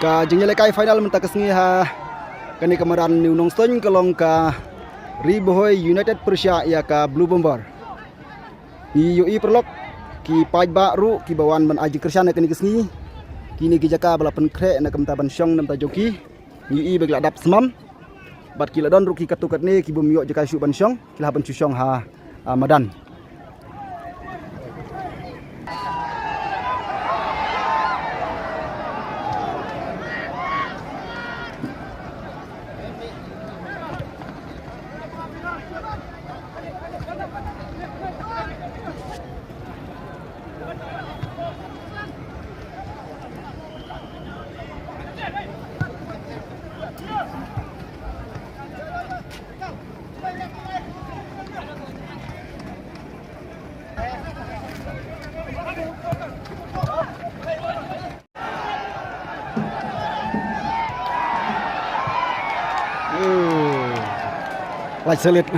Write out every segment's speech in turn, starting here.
Ka jengnya lekai final mentak kesni ha kani kamaran New Nongson kalong ka Ribohoi United Persia ya ka Blue Bomber. Ni UI perlok ki pajba ru ki bawan man aji kersyana kani kesni. Kini ki jaka balapan krek na kamtaban syong nam ta joki. Ni UI bagla dap semam. Bat ki ladon ru ki katukat ni ki bum yo jaka syu ban syong ki laban syu syong ha madan. Like selit.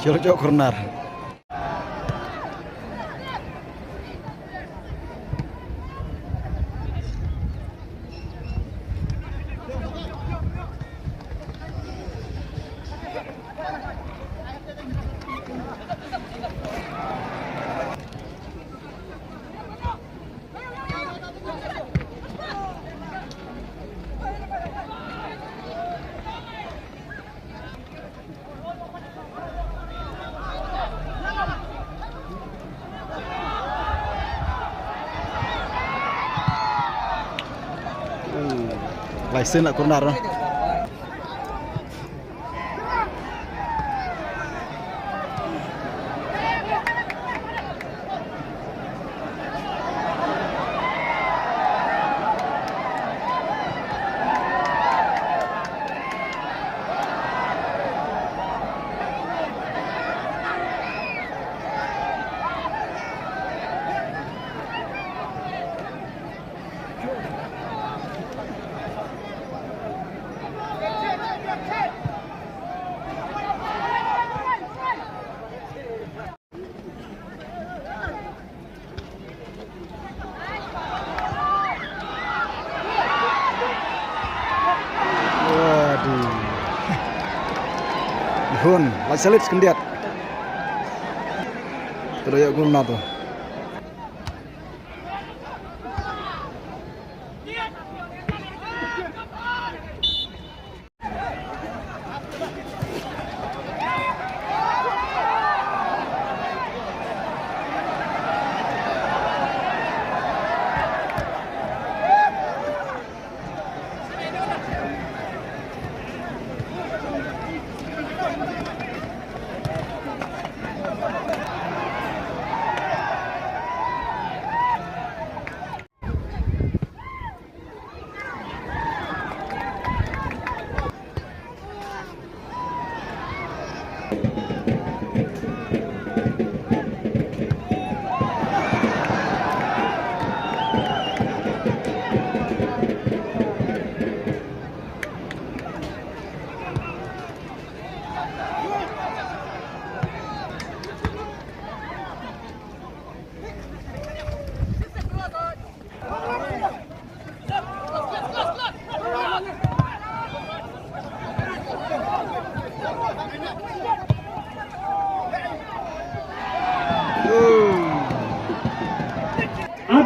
Jorok corner. License nak corner. Salit sekendiat. Terus gol na tu.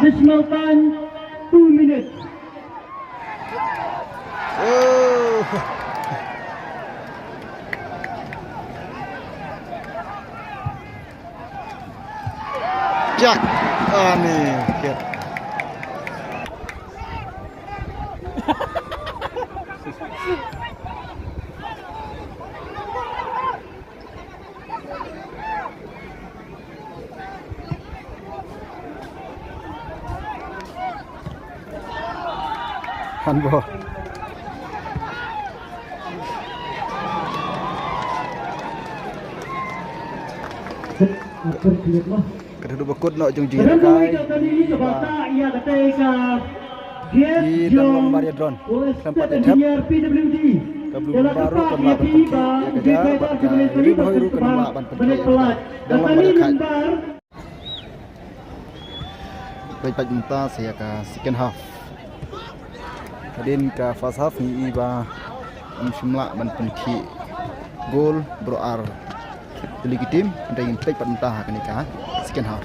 Additional time 2 minutes. Jak. Ni. Kit. Handball. Kedua bekut nak ujung jing kai. Di dalam Maria Drone. Tempat etap. Kablu baru kena penting. Ya kejar. Jadi baru kena ban penting. Dalam Maria kai. Baik minta saya ke second half. Hadin ke first half ni iba semla ban penting. Gol berar. Legitim untuk impak perintah akan nikah second half.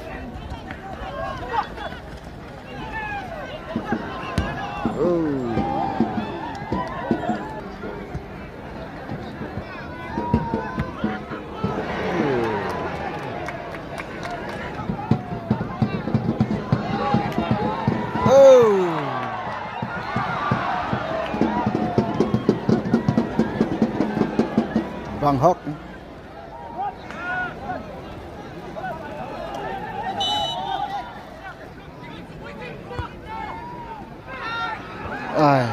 Bang Hok. Ai.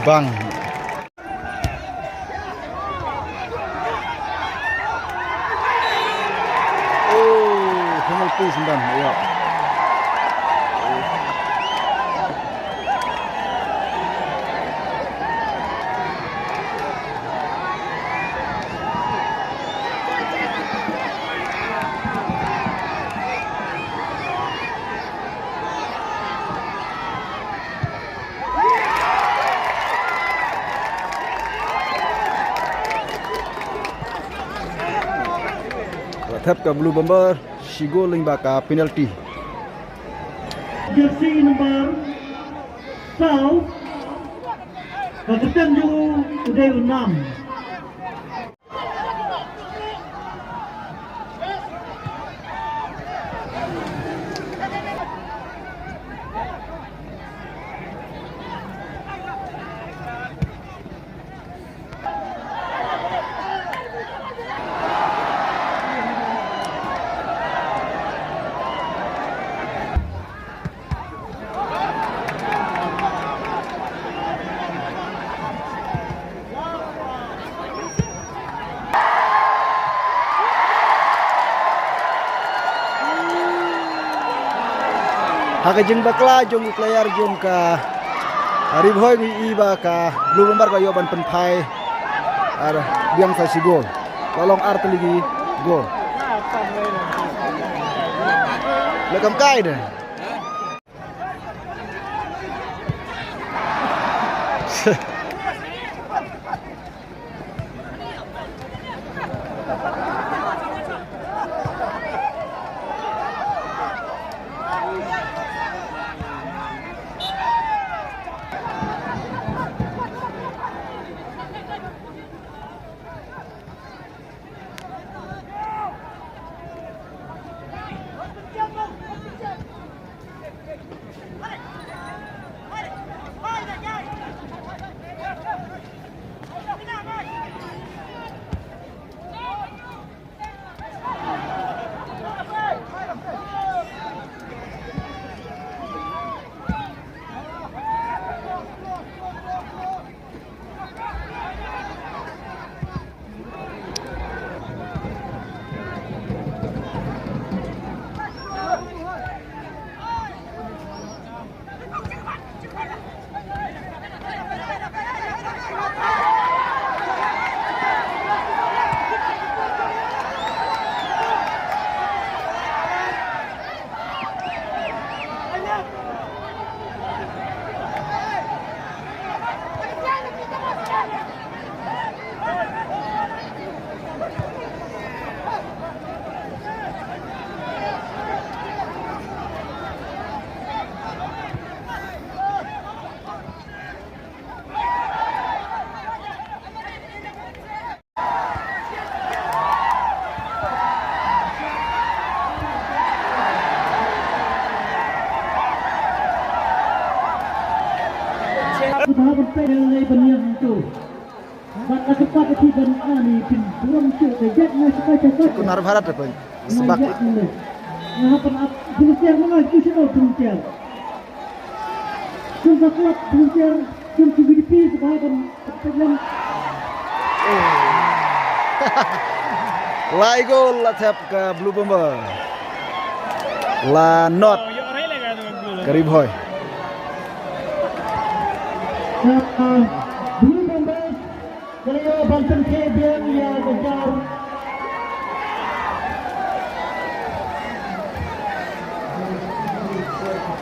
Bang. Oh, penalti 9. Ya. Thép ke Blue Bomber, Shigo Lingbaka penalty. Jersey number South, Kapten Ju Uday Unam. Haka jeng bakla jong player jong ka Ribhoy ni iba ka Blue Bomber ka yoban penpai ar biang sa si gol. Tolong art lagi gol. Lekam kai deh. Bertahan penalti banian itu. Maka cepat ketiban ani pin burung cuk dejet na cepat. Kunar Bharat apa? Sebab Nah penat bulusiar mengaku sino bulusiar. Sumpah kuat bulusiar kun CBDP sebahagian pelan. Lai gol la thép ke Blue Bomber. La not ke Ribhoy. Blue Bomber Kaya Banten Kebian ya kejar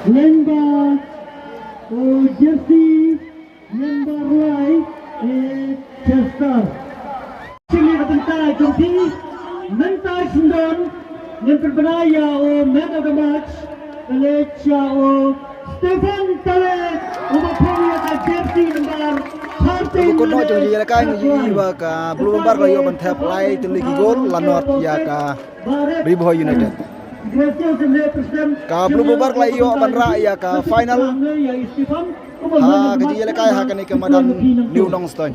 Lemba Jersey Lemba Roy Chester Sini kebentai jompi Mentai Sundon yang terbenaya man of the match Kalecha Stefan Tale Umaporia ka jersey number 13 Kuno jong ji ka ngi iba ka Blue Bomber ka yoban thép lai tu ligi gol la not ya ka Ribhoy United. Ka Blue Bomber ka iyo banra ya ka final. Ha ka ji ka ha ka ni ka madan New Nongstoin.